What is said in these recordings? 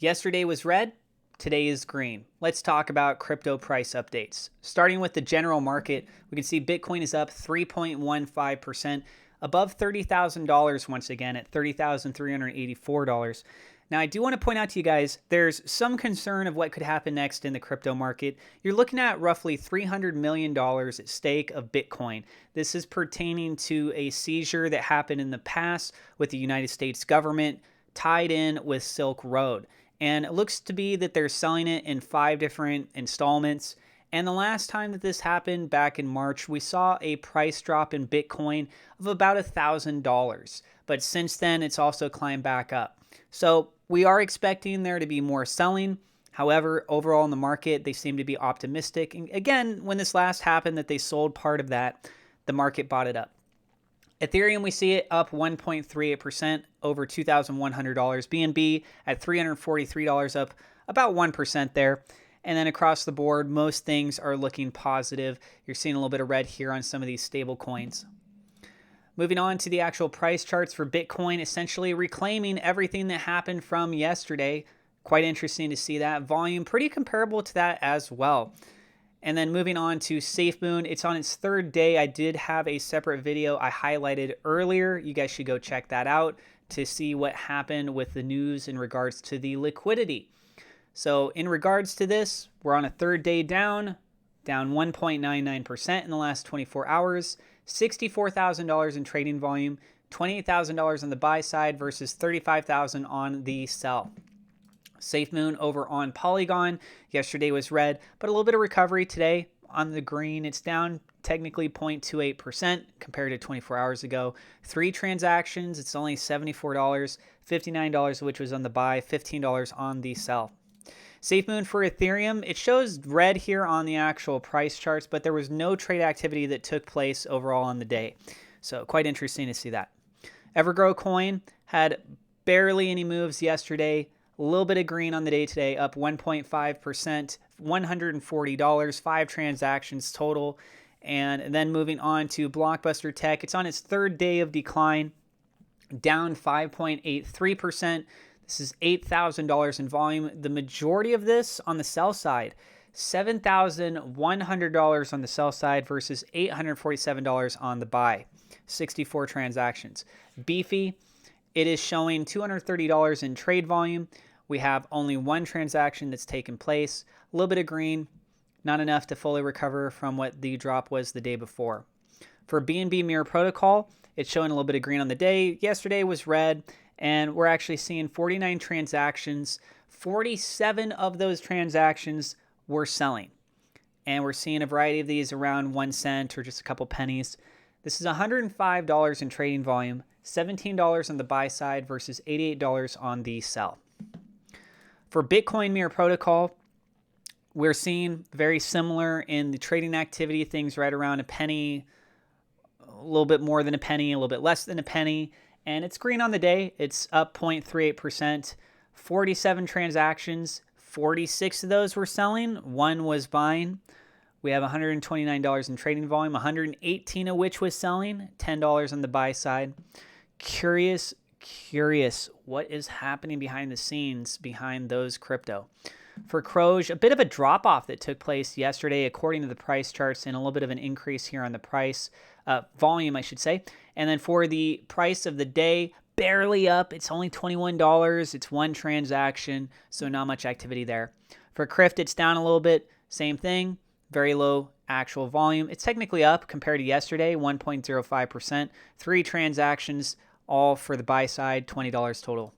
Yesterday was red, today is green. Let's talk about crypto price updates. Starting with the general market, we can see Bitcoin is up 3.15%, above $30,000 once again at $30,384. Now, I do want to point out to you guys, there's some concern of what could happen next in the crypto market. You're looking at roughly $300 million at stake of Bitcoin. This is pertaining to a seizure that happened in the past with the United States government tied in with Silk Road. And it looks to be that they're selling it in 5 different installments. And the last time that this happened, back in March, we saw a price drop in Bitcoin of about $1,000. But since then, it's also climbed back up. So we are expecting there to be more selling. However, overall in the market, they seem to be optimistic. And again, when this last happened that they sold part of that, the market bought it up. Ethereum, we see it up 1.38%, over $2,100. BNB at $343, up about 1% there. And then across the board, most things are looking positive. You're seeing a little bit of red here on some of these stable coins. Moving on to the actual price charts for Bitcoin, essentially reclaiming everything that happened from yesterday. Quite interesting to see that. Volume pretty comparable to that as well. And then moving on to SafeMoon, it's on its 3rd day. I did have a separate video I highlighted earlier. You guys should go check that out to see what happened with the news in regards to the liquidity. So in regards to this, we're on a 3rd day down 1.99% in the last 24 hours, $64,000 in trading volume, $28,000 on the buy side versus $35,000 on the sell. SafeMoon over on Polygon. Yesterday was red, but a little bit of recovery today on the green. It's down technically 0.28% compared to 24 hours ago. 3 transactions. It's only $74, $59 which was on the buy, $15 on the sell. SafeMoon for Ethereum, it shows red here on the actual price charts, but there was no trade activity that took place overall on the day. So quite interesting to see that. Evergrow coin had barely any moves yesterday. A little bit of green on the day today, up 1.5%, $140, 5 transactions total. And then moving on to Blockbuster Tech, it's on its 3rd day of decline, down 5.83%. This is $8,000 in volume. The majority of this on the sell side, $7,100 on the sell side versus $847 on the buy. 64 transactions. Beefy, it is showing $230 in trade volume. We have only 1 transaction that's taken place. A little bit of green, not enough to fully recover from what the drop was the day before. For BNB Mirror Protocol, it's showing a little bit of green on the day. Yesterday was red, and we're actually seeing 49 transactions. 47 of those transactions were selling. And we're seeing a variety of these around 1 cent or just a couple pennies. This is $105 in trading volume, $17 on the buy side versus $88 on the sell. For Bitcoin Mirror Protocol, we're seeing very similar in the trading activity, things right around a penny, a little bit more than a penny, a little bit less than a penny, and it's green on the day. It's up 0.38%, 47 transactions, 46 of those were selling, 1 was buying. We have $129 in trading volume, 118 of which was selling, $10 on the buy side. Curious what is happening behind the scenes behind those crypto. For Croge, a bit of a drop-off that took place yesterday according to the price charts, and a little bit of an increase here on the price volume, I should say. And then for the price of the day, barely up. It's only $21. It's 1 transaction, so not much activity there. For Crift, it's down a little bit. Same thing, very low actual volume. It's technically up compared to yesterday, 1.05%. 3 transactions, all for the buy side, $20 total.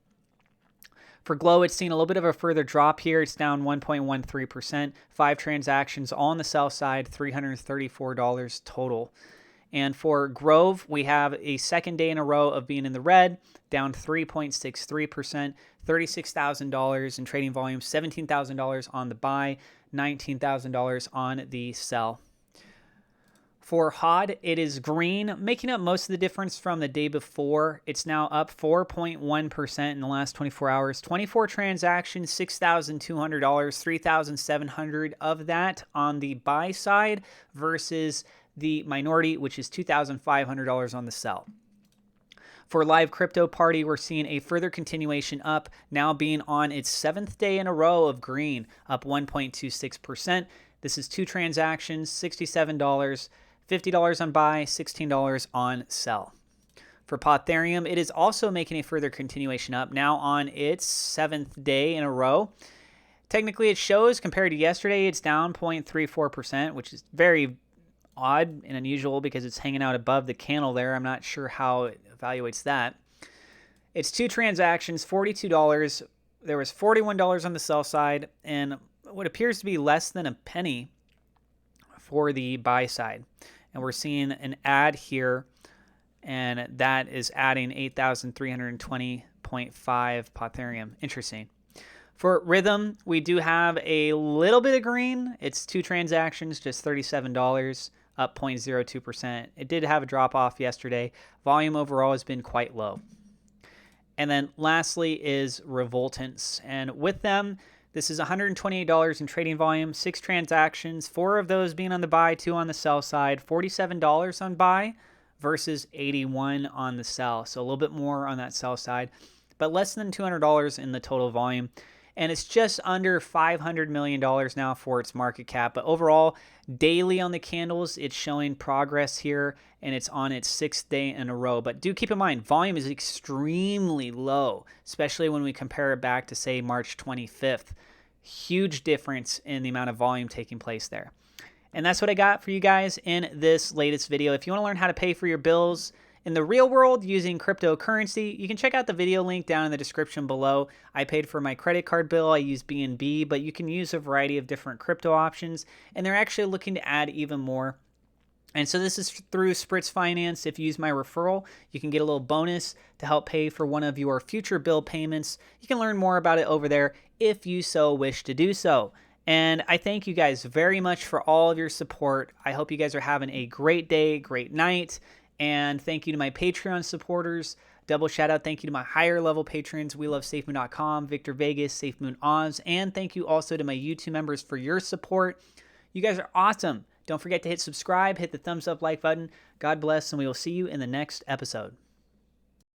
For Glow, it's seen a little bit of a further drop here. It's down 1.13%. 5 transactions, all on the sell side, $334 total. And for Grove, we have a 2nd day in a row of being in the red, down 3.63%, $36,000 in trading volume, $17,000 on the buy, $19,000 on the sell. For HOD, it is green, making up most of the difference from the day before. It's now up 4.1% in the last 24 hours. 24 transactions, $6,200, $3,700 of that on the buy side versus the minority, which is $2,500 on the sell. For Live Crypto Party, we're seeing a further continuation up, now being on its 7th day in a row of green, up 1.26%. This is 2 transactions, $67, $50 on buy, $16 on sell. For Potherium, it is also making a further continuation up, now on its 7th day in a row. Technically, it shows compared to yesterday, it's down 0.34%, which is very odd and unusual because it's hanging out above the candle there. I'm not sure how it evaluates that. It's 2 transactions, $42. There was $41 on the sell side and what appears to be less than a penny for the buy side. And we're seeing an add here, and that is adding 8,320.5 Potherium. Interesting. For Rhythm, we do have a little bit of green. It's 2 transactions, just $37, up 0.02%. It did have a drop off yesterday. Volume overall has been quite low. And then lastly is Revoltants. And with them, this is $128 in trading volume, 6 transactions, 4 of those being on the buy, 2 on the sell side, $47 on buy versus $81 on the sell. So a little bit more on that sell side, but less than $200 in the total volume. And it's just under $500 million now for its market cap. But overall, daily on the candles, it's showing progress here, and it's on its 6th day in a row. But do keep in mind, volume is extremely low, especially when we compare it back to, say, March 25th. Huge difference in the amount of volume taking place there. And that's what I got for you guys in this latest video. If you want to learn how to pay for your bills in the real world using cryptocurrency, you can check out the video link down in the description below. I paid for my credit card bill. I use BNB, but you can use a variety of different crypto options, and they're actually looking to add even more. And so this is through Spritz Finance. If you use my referral, you can get a little bonus to help pay for one of your future bill payments. You can learn more about it over there if you so wish to do so. And I thank you guys very much for all of your support. I hope you guys are having a great day, great night. And thank you to my Patreon supporters. Double shout out, thank you to my higher level patrons, WeLoveSafeMoon.com, Victor Vegas, SafeMoon Oz, and thank you also to my YouTube members for your support. You guys are awesome. Don't forget to hit subscribe, hit the thumbs up like button. God bless, and we will see you in the next episode.